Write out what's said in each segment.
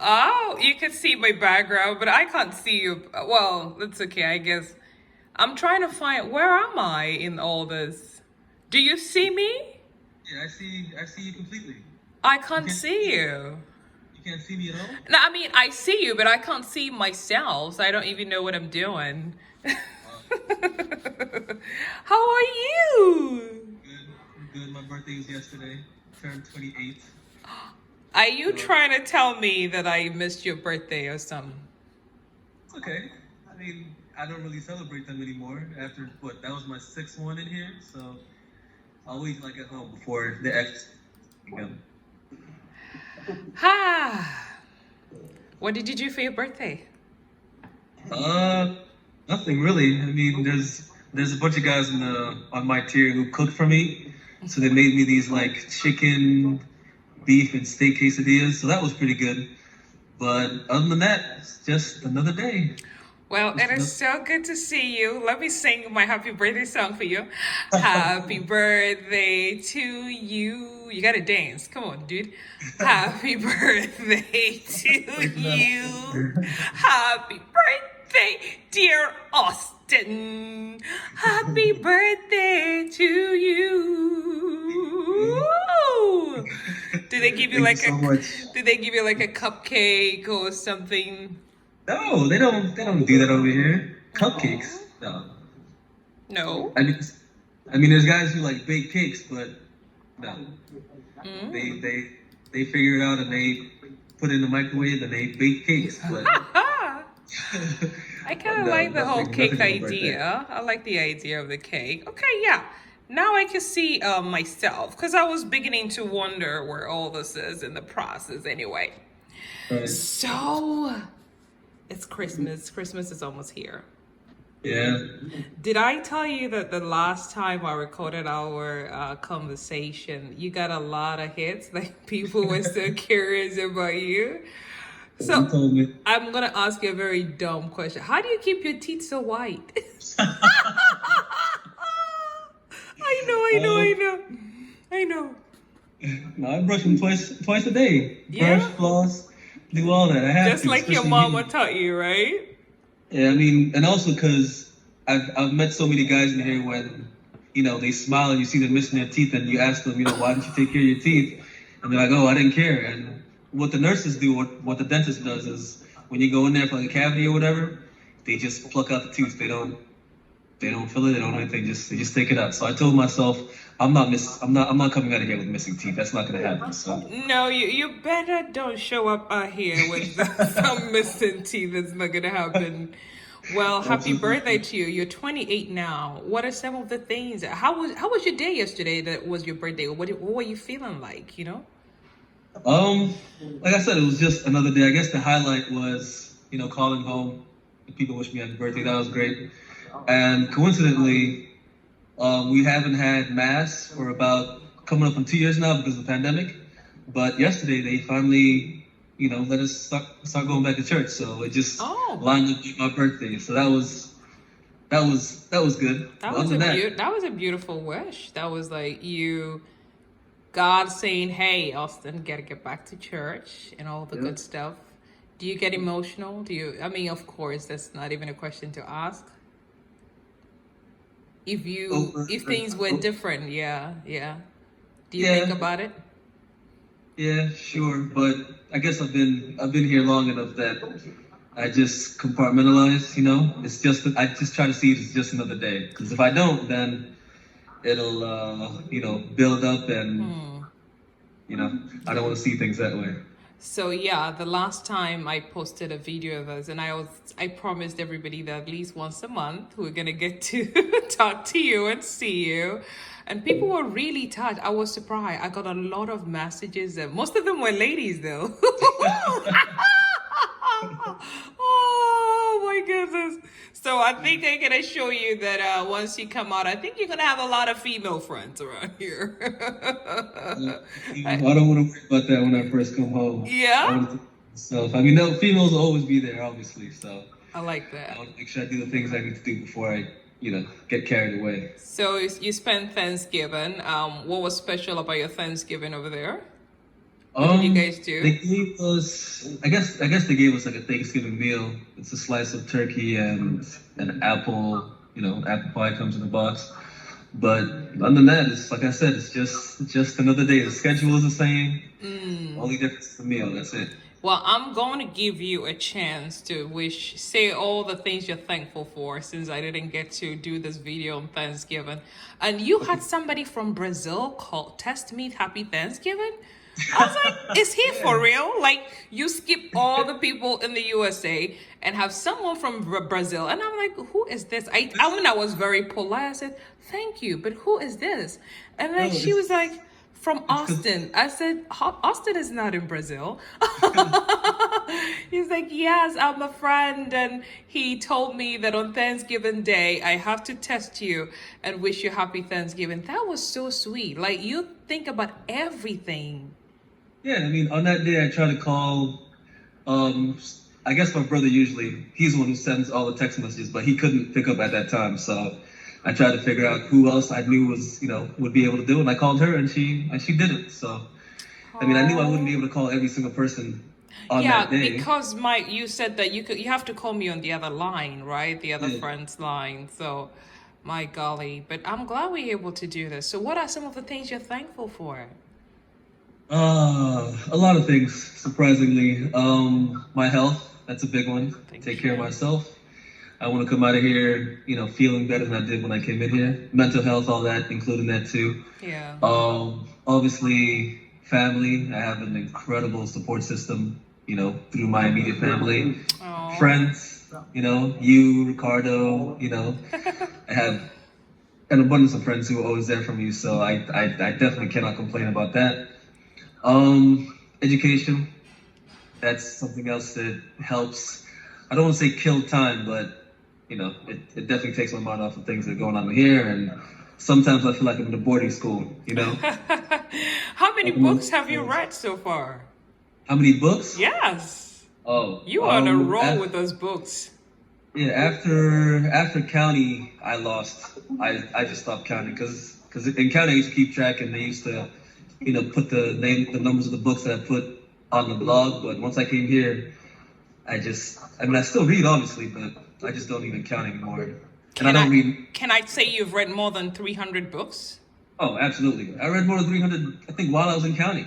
Oh, you can see my background, but I can't see you. Well, that's okay, I guess. I'm trying to find where am I in all this? Do you see me? Yeah, I see you completely. I You can't can't see see me. you. You can't see me at all? No, I mean I see you, but I can't see myself, so I don't even know what I'm doing. Uh, How are you? good. I'm good. My birthday was yesterday. Turned 28. Are you So trying to tell me that I missed your birthday or something? it's okay. I mean, I don't really celebrate them anymore. After what? That was my sixth one in here. So I always like at home before the X again. Ha! What did you do for your birthday? Uh, Nothing really. I mean, there's a bunch of guys in the on my tier who cooked for me. So they made me these like chicken, beef, and steak quesadillas. So that was pretty good. But other than that, it's just another day. Well, it Just is another. so good to see you. Let me sing my happy birthday song for you. Happy birthday to you. You gotta dance. Come on, dude. Happy birthday to Breaking that you. up. Happy birthday, dear Austin. Happy birthday to you. Did they give you Thank you like so much. did they give you like a cupcake or something? No, they don't. They don't do that over here. Cupcakes. Oh, No. no. I mean, there's guys who like bake cakes, but no. They Mm. they they figure it out and they put it in the microwave and they bake cakes, but I but kind of no, like the whole nothing cake on my birthday. idea. I like the idea of the cake. Okay, yeah. Now I can see myself because I was beginning to wonder where all this is in the process anyway. Right. So it's Christmas. Christmas is almost here. Yeah. Did I tell you that the last time I recorded our conversation, you got a lot of hits? Like people were so curious about you. You So told me. I'm gonna ask you a very dumb question. How do you keep your teeth so white? I know, I know, I Um, know, I know. no, I brush them twice a day. Brush, Yeah, floss, do all that. I have just to, like your especially mama here. taught you, right? Yeah, I mean, and also because I've met so many guys in here when they smile and you see them missing their teeth and you ask them, why didn't you take care of your teeth? And they're like, oh, I didn't care. And what the nurses do, what the dentist does is when you go in there for like a cavity or whatever, they just pluck out the tooth. They don't fill it. They don't do anything. They just take it out. So I told myself, I'm not coming out of here with missing teeth. That's not gonna happen. So No, you better don't show up out here with some missing teeth. That's not gonna happen. Well, happy birthday absolutely. to you. You're 28 now. What are some of the things? How was your day yesterday? That was your birthday. What were you feeling like? Um, like I said, it was just another day. I guess the highlight was, calling home. People wish me happy birthday. That was great. And coincidentally, we haven't had mass for about coming up on 2 years now because of the pandemic. But yesterday they finally, let us start going back to church. So it just Oh, lined up with my birthday. So that was good. that But was other a than that, that was a beautiful wish. That was like God saying, "Hey, Austin, gotta get back to church and all the yeah. good stuff." Do you get emotional? Do you? I mean, of course, that's not even a question to ask. Over, If things were oh, different, yeah, yeah. Do you think yeah, about it? yeah, sure. But I guess I've been here long enough that I just compartmentalize. It's just I just try to see it as just another day. Because if I don't, then it'll build up, and Hmm. I don't want to see things that way. So yeah, the last time I posted a video of us, and I promised everybody that at least once a month we're gonna get to talk to you and see you, and people were really touched. I was surprised. I got a lot of messages, and most of them were ladies though. Oh my goodness! So I think I'm gonna show you that once you come out, I think you're gonna have a lot of female friends around here. I don't want to worry about that when I first come home. I Yeah, want to myself. I mean, no, females will always be there, obviously. So I like I that. want to make sure I do the things I need to do before I, get carried away. So you spent Thanksgiving. What was special about your Thanksgiving over there? What did you guys They do? gave us, I guess they gave us like a Thanksgiving meal. It's a slice of turkey and an apple. Apple pie comes in a box. But other than that, it's like I said, it's just another day. The schedule is the same. Mm. Only difference is the meal. That's it. Well, I'm going to give you a chance to say all the things you're thankful for since I didn't get to do this video on Thanksgiving. And you had somebody from Brazil call test me happy Thanksgiving. I was like, is he for real? Like, you skip all the people in the USA and have someone from Brazil. And I'm like, who is this? When I was very polite, I said, thank you, but who is this? And No, like, she was like, from it's because Austin. I said, Austin is not in Brazil." He's like, yes, I'm a friend. And he told me that on Thanksgiving Day, I have to test you and wish you happy Thanksgiving. That was so sweet. Like, you think about everything. yeah. I mean, on that day, I try to call. Um, I guess my brother usually he's the one who sends all the text messages, but he couldn't pick up at that time. So I tried to figure out who else I knew was would be able to do it. And I called her, and she did it. So I mean, I knew I wouldn't be Oh. able to call every single person on that Yeah, day. because you said that you have to call me on the other line, right? The other Yeah. friend's line. So, my golly, but I'm glad we're able to do this. So, what are some of the things you're thankful for? A lot of things, surprisingly. My health, that's a big one. Take Thank care of you. myself. I want to come out of here, feeling better than I did when I came in here. Mental health, all that, including that too. Yeah. Obviously, family. I have an incredible support system, through my immediate family. Oh. Friends, you, Ricardo, I have an abundance of friends who are always there for me, so I definitely cannot complain about that. Education, that's something else that helps. I don't want to say kill time, but it definitely takes my mind off of things that are going on here. And sometimes I feel like I'm in a boarding school. How many Like, I'm books have you read so far? how many books? Yes. Oh, You are on a roll with those books. yeah. After county, I lost. I just stopped counting because in county I used to keep track, and they used to put the numbers of the books that I put on the blog. But once I came here, I mean, I still read obviously, but I just don't even count anymore. And I Can don't I read. can I say you've read more than 300 books? Oh, absolutely. I read more than 300. I think while I was in county.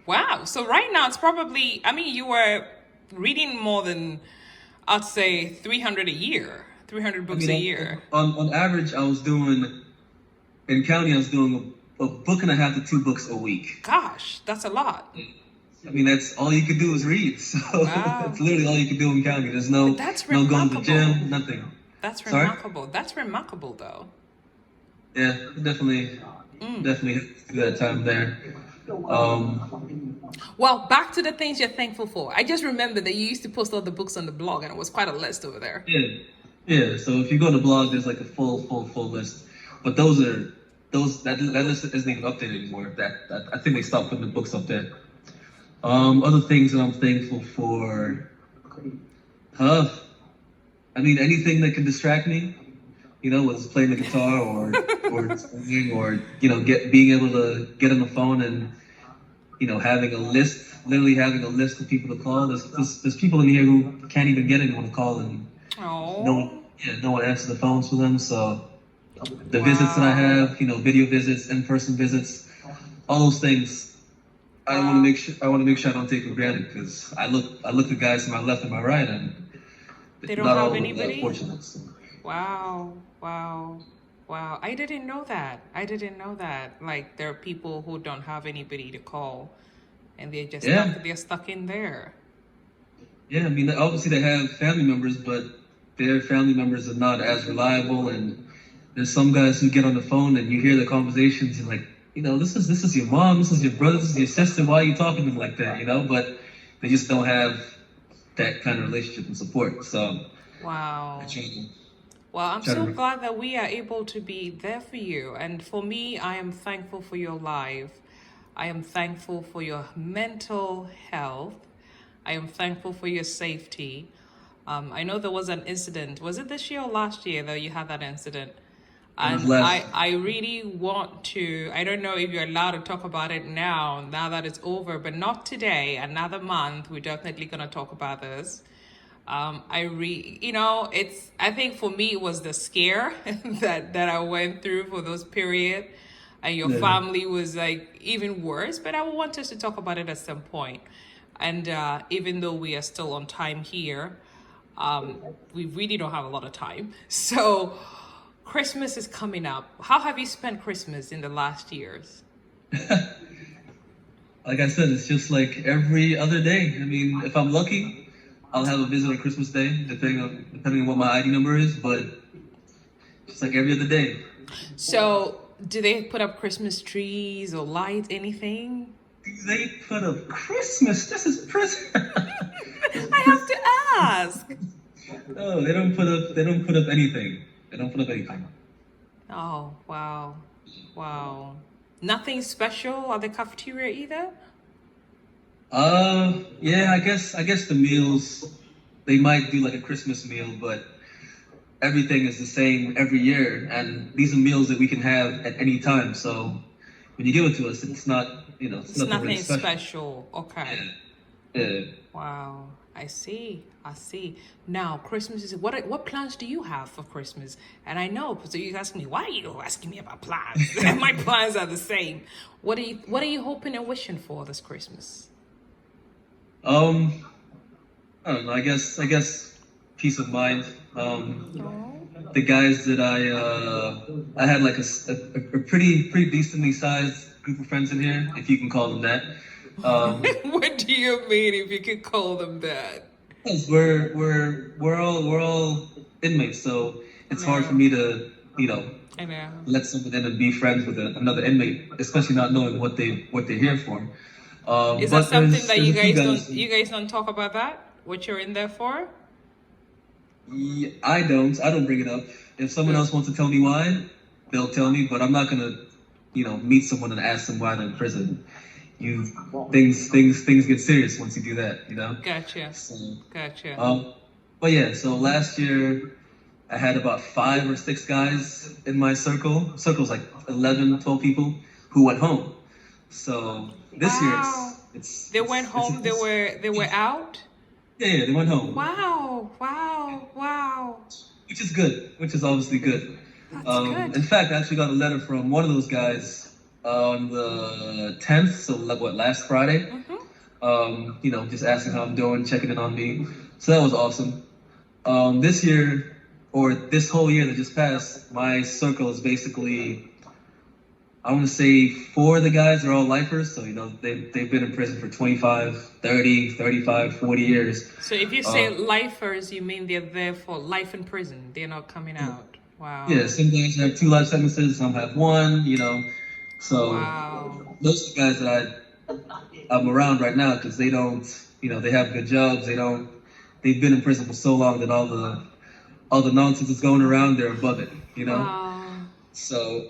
Wow. So right now it's probably, I mean, you were reading more than, I'd say, 300 a year, 300 I books mean, a year. on average, I was doing in county. I was doing a book and a half to 2 books a week. Gosh, that's a lot. I mean, that's all you could do is read. So that's Wow. literally all you could do in county. There's But no that's no going to the remarkable. gym, nothing. That's Sorry? remarkable. That's remarkable, though. Yeah, definitely, Mm. definitely do that time there. Well, back to the things you're thankful for. I just remember that you used to post all the books on the blog, and it was quite a list over there. Yeah, yeah. So if you go to blog, there's like a full list. But that list isn't even updated anymore. That I think they stopped putting the books up there. Other things that I'm thankful for. Huh? I mean, anything that can distract me. Whether it's playing the guitar or singing or being able to get on the phone and having a list, literally having a list of people to call. There's people in here who can't even get anyone to call, and no Oh, one, yeah, no one answers the phones for them. So the visits that I wow. have, video visits, in-person visits, all those things, I want to Wow. make sure I don't take for granted because I look at guys to my left and my right, and They don't not have all of them are that anybody? fortunate. So, Wow, wow, wow. I didn't know that. I didn't know that. Like there are people who don't have anybody to call and yeah, they're stuck in there. yeah. I mean, obviously they have family members, but their family members are not as reliable, and there's some guys who get on the phone and you hear the conversations and like, this is your mom, this is your brother, this is your sister. Why are you talking to them like that? But they just don't have that kind of relationship and support. So I Wow. try to, Well, I'm try so to glad that we are able to be there for you. And for me, I am thankful for your life. I am thankful for your mental health. I am thankful for your safety. I know there was an incident. Was it this year or last year that you had that incident? What was And left? I really want to, I don't know if you're allowed to talk about it now that it's over, but not today. Another month, we're definitely going to talk about this. I think for me, it was the scare that I went through for those period. And your Yeah. family was like even worse, but I want us to talk about it at some point. And even though we are still on time here, we really don't have a lot of time. So Christmas is coming up. How have you spent Christmas in the last years? Like I said, it's just like every other day. I mean, if I'm lucky, I'll have a visit on Christmas Day, depending on what my ID number is. But just like every other day. So do they put up Christmas trees or lights, anything? They put up Christmas. This is Christmas. I have to ask. No, they don't put up. They don't put up anything. They don't put up anything. Oh, wow. Wow. Nothing special at the cafeteria either? Yeah. I guess the meals. They might do like a Christmas meal, but everything is the same every year, and these are meals that we can have at any time. So when you give it to us, it's not. It's It's nothing really nothing special. special. Okay. Yeah. Wow. I see. I see. Now, Christmas is what plans do you have for Christmas? And I know, so you ask me, why are you asking me about plans? My plans are the same. What are you hoping and wishing for this Christmas? Um. I don't know. I guess peace of mind. Oh. The guys that I had like a pretty decently sized group of friends in here, if you can call them that. Um, What do you mean if you could call them that? 'Cause we're all inmates, so it's hard for No. me to I know. let someone in and be friends with another inmate, especially not knowing what they're here for. Is that But something that there's you a few guys guys. don't you guys don't talk about that? What you're in there for? Yeah, I don't bring it up. If someone Good. else wants to tell me why, they'll tell me, but I'm not gonna, meet someone and ask them why they're in prison. You things get serious once you do that. Gotcha. So, Gotcha. but yeah, so last year I had about 5 or 6 guys in my circle. Circle's like 11, 12 people who went home. So this year Wow. They went home. They it's were out. yeah, they went home. Wow. Wow. Wow. Which is good, which is obviously good. That's good. In fact, I actually got a letter from one of those guys on the 10th, so like what, last Friday. Just asking how I'm doing, checking in on me. So that was awesome. This year, or this whole year that just passed, my circle is basically, I want to say 4 of the guys are all lifers, so they've been in prison for 25, 30, 35, 40 years. So if you say lifers, you mean they're there for life in prison. They're not coming out. Yeah, Wow. some guys have 2 life sentences, some have 1. So Wow. those are the guys that I'm around right now because they don't, they have good jobs. They've been in prison for so long that all the nonsense that's going around, they're above it. Wow. So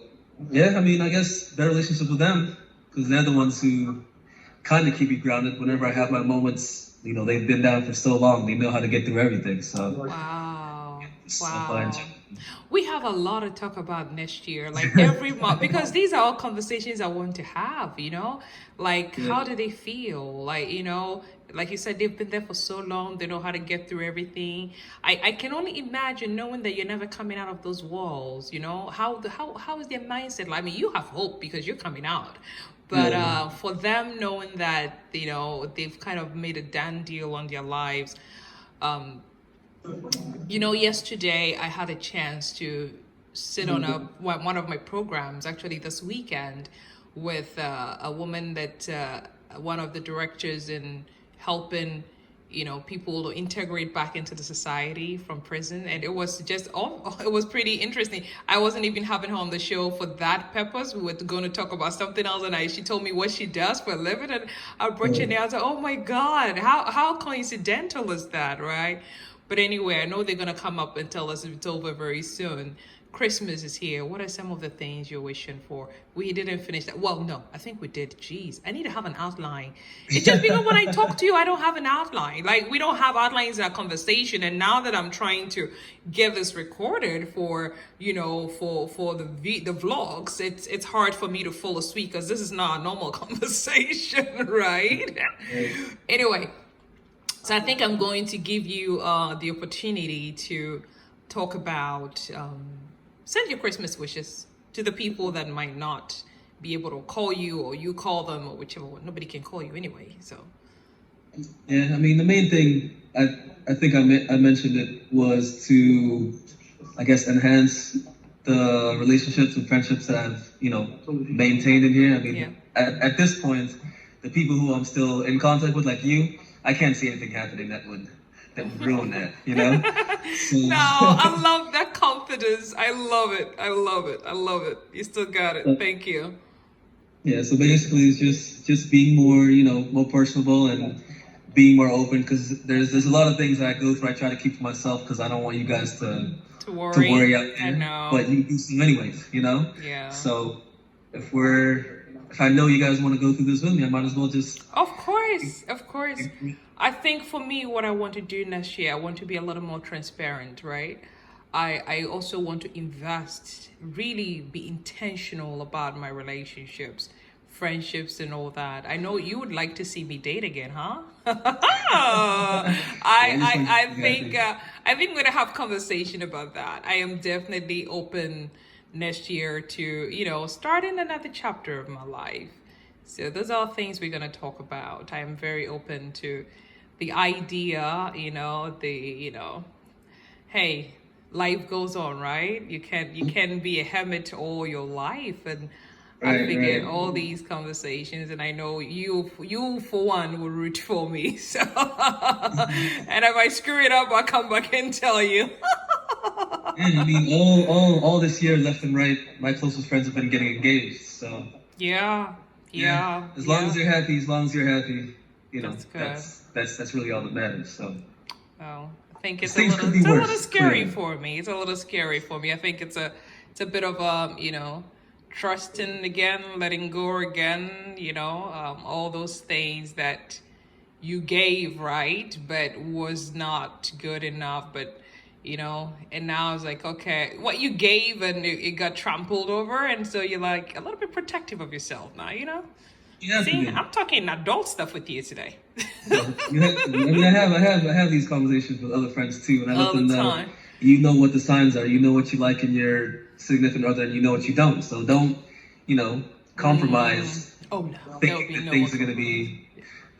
yeah, I mean, I guess better relationship with them because they're the ones who kind of keep me grounded whenever I have my moments. They've been down for so long, they know how to get through everything. So Wow. stuff I enjoy. Wow. We have a lot to talk about next year, like every month, because these are all conversations I want to have. Like, Yeah. how do they feel? Like you said, they've been there for so long, they know how to get through everything. I can only imagine knowing that you're never coming out of those walls. How is their mindset? Like, I mean, you have hope because you're coming out. But Yeah. for them knowing that, they've kind of made a done deal on their lives. Yesterday I had a chance to sit on one of my programs, actually this weekend, with a woman that one of the directors in helping people to integrate back into the society from prison, and it was just it was pretty interesting. I wasn't even having her on the show for that purpose. We were going to talk about something else, and she told me what she does for a living, and I brought you there. I was like, oh my god, how coincidental is that, right? But anyway, I know they're gonna come up and tell us if it's over very soon. Christmas is here. What are some of the things you're wishing for? We didn't finish that. Well, no, I think we did. Jeez, I need to have an outline. It's just because when I talk to you, I don't have an outline. Like, we don't have outlines in our conversation. And now that I'm trying to get this recorded for, for the vlogs, it's hard for me to fall asleep because this is not a normal conversation, right? Anyway, so I think I'm going to give you the opportunity to talk about, send your Christmas wishes to the people that might not be able to call you, or you call them, or whichever one. Nobody can call you anyway, so. Yeah, I mean, the main thing, I think I mentioned it, was to, I guess, enhance the relationships and friendships that I've, maintained in here. I mean, at this point, the people who I'm still in contact with, like you, I can't see anything happening that would ruin that, So. No, I love that confidence. I love it. I love it. I love it. You still got it. Thank you. Yeah, so basically it's just being more, more personable and being more open, because there's a lot of things that I go through. I try to keep to myself because I don't want you guys to worry out there. I know. But you do some anyways, Yeah. So if I know you guys want to go through this with me, I might as well just. Of course. I think for me, what I want to do next year, I want to be a little more transparent, right? I also want to invest, really be intentional about my relationships, friendships, and all that. I know you would like to see me date again, huh? I think we're gonna have conversation about that. I am definitely open next year to, starting another chapter of my life. So those are things we're going to talk about. I am very open to the idea, hey, life goes on, right? You can't be a hermit all your life. And I figured all these conversations, and I know you for one will root for me. So, and if I screw it up, I'll come back and tell you. Yeah, I mean, all this year, left and right, my closest friends have been getting engaged. So yeah. As long as you're happy, that's good. That's really all that matters. So. Well, I think it's a little scary for me. It's a little scary for me. I think it's a bit of trusting again, letting go again. All those things that you gave, right, but was not good enough, but. And now it's like, okay, what you gave and it got trampled over, and so you're like a little bit protective of yourself now, Yeah, See, I'm talking adult stuff with you today. I have these conversations with other friends too, and I let them know, you know what the signs are, you know what you like in your significant other, and you know what you don't. So don't, compromise. Oh no, thinking that things are going to be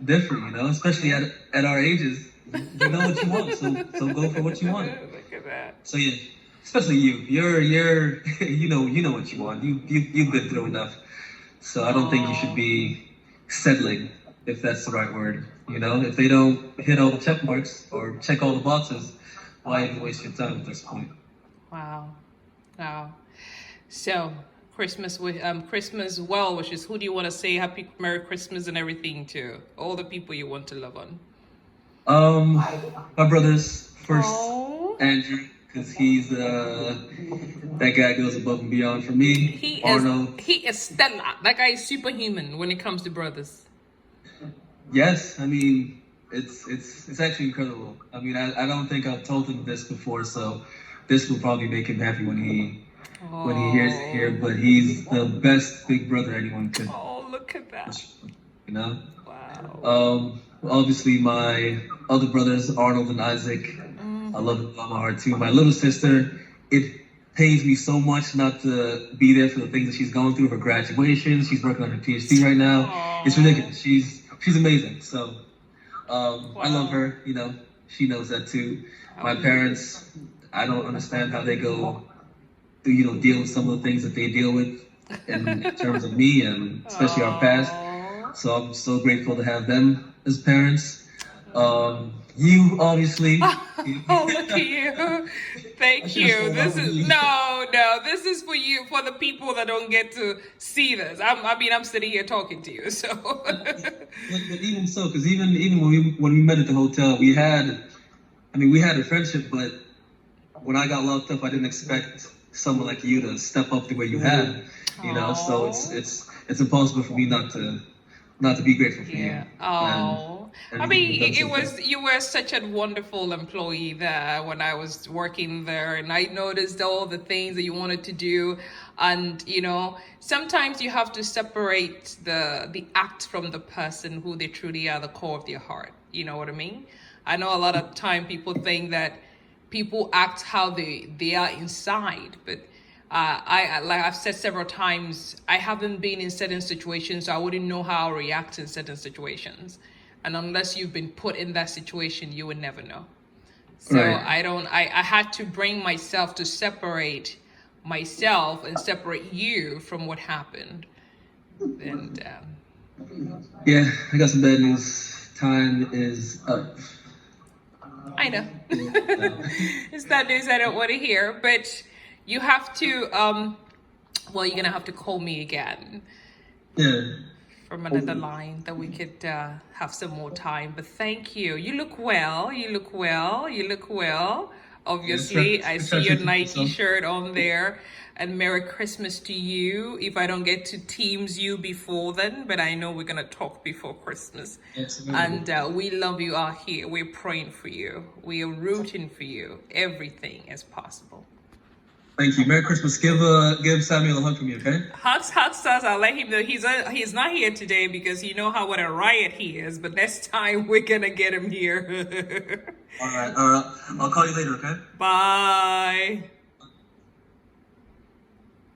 different, especially at our ages. You know what you want, so go for what you want. Look at that. So yeah, especially you. You're you know what you want. You've been through enough. So I don't think you should be settling, if that's the right word. If they don't hit all the check marks or check all the boxes, why even waste your time at this point? Wow. So Christmas well wishes. Who do you want to say happy Merry Christmas and everything to? All the people you want to love on. My brother's first, Andrew, because he's that guy goes above and beyond for me. Arnold. He is stellar. That guy is superhuman when it comes to brothers. Yes, I mean it's actually incredible. I mean I don't think I've told him this before, so this will probably make him happy when he hears it here. But he's the best big brother anyone could. Oh, look at that. Wow. Obviously, my other brothers, Arnold and Isaac, I love them with all my heart too. My little sister, it pains me so much not to be there for the things that she's going through. Her graduation, she's working on her PhD right now. Aww. It's ridiculous. She's amazing. So I love her. She knows that too. My parents, I don't understand how they go through, deal with some of the things that they deal with in terms of me and especially our past. So I'm so grateful to have them as parents. You obviously. Oh, look at you! Thank you. This is for you, for the people that don't get to see this. I'm sitting here talking to you, so. but even so, because even when we met at the hotel, we had a friendship, but when I got locked up, I didn't expect someone like you to step up the way you have, you know. So it's impossible for me not to be grateful for you. Yeah. Oh, I And mean, you've done it was something. you were such a wonderful employee there when I was working there, and I noticed all the things that you wanted to do, and you know, sometimes you have to separate the act from the person who they truly are, the core of their heart. You know what I mean? I know a lot of time people think that people act how they are inside, but like I've said several times, I haven't been in certain situations, so I wouldn't know how I'll react in certain situations. And unless you've been put in that situation, you would never know. So Right. I had to bring myself to separate myself and separate you from what happened. And Yeah, I got some bad news. Time is up. I know it's not news I don't want to hear, but you have to, well, you're going to have to call me again Yeah. from another line that we could have some more time. But thank you. You look well. You look well. You look well. Obviously, I see your Nike shirt on there. And Merry Christmas to you. If I don't get to Teams you before then, but I know we're going to talk before Christmas. Absolutely. And we love you out here. We're praying for you. We are rooting for you. Everything is possible. Thank you. Merry Christmas. Give Samuel a hug from me, okay? Hugs us. I'll let him know he's not here today because you know how what a riot he is. But next time we're gonna get him here. All right. All right. I'll call you later, okay? Bye.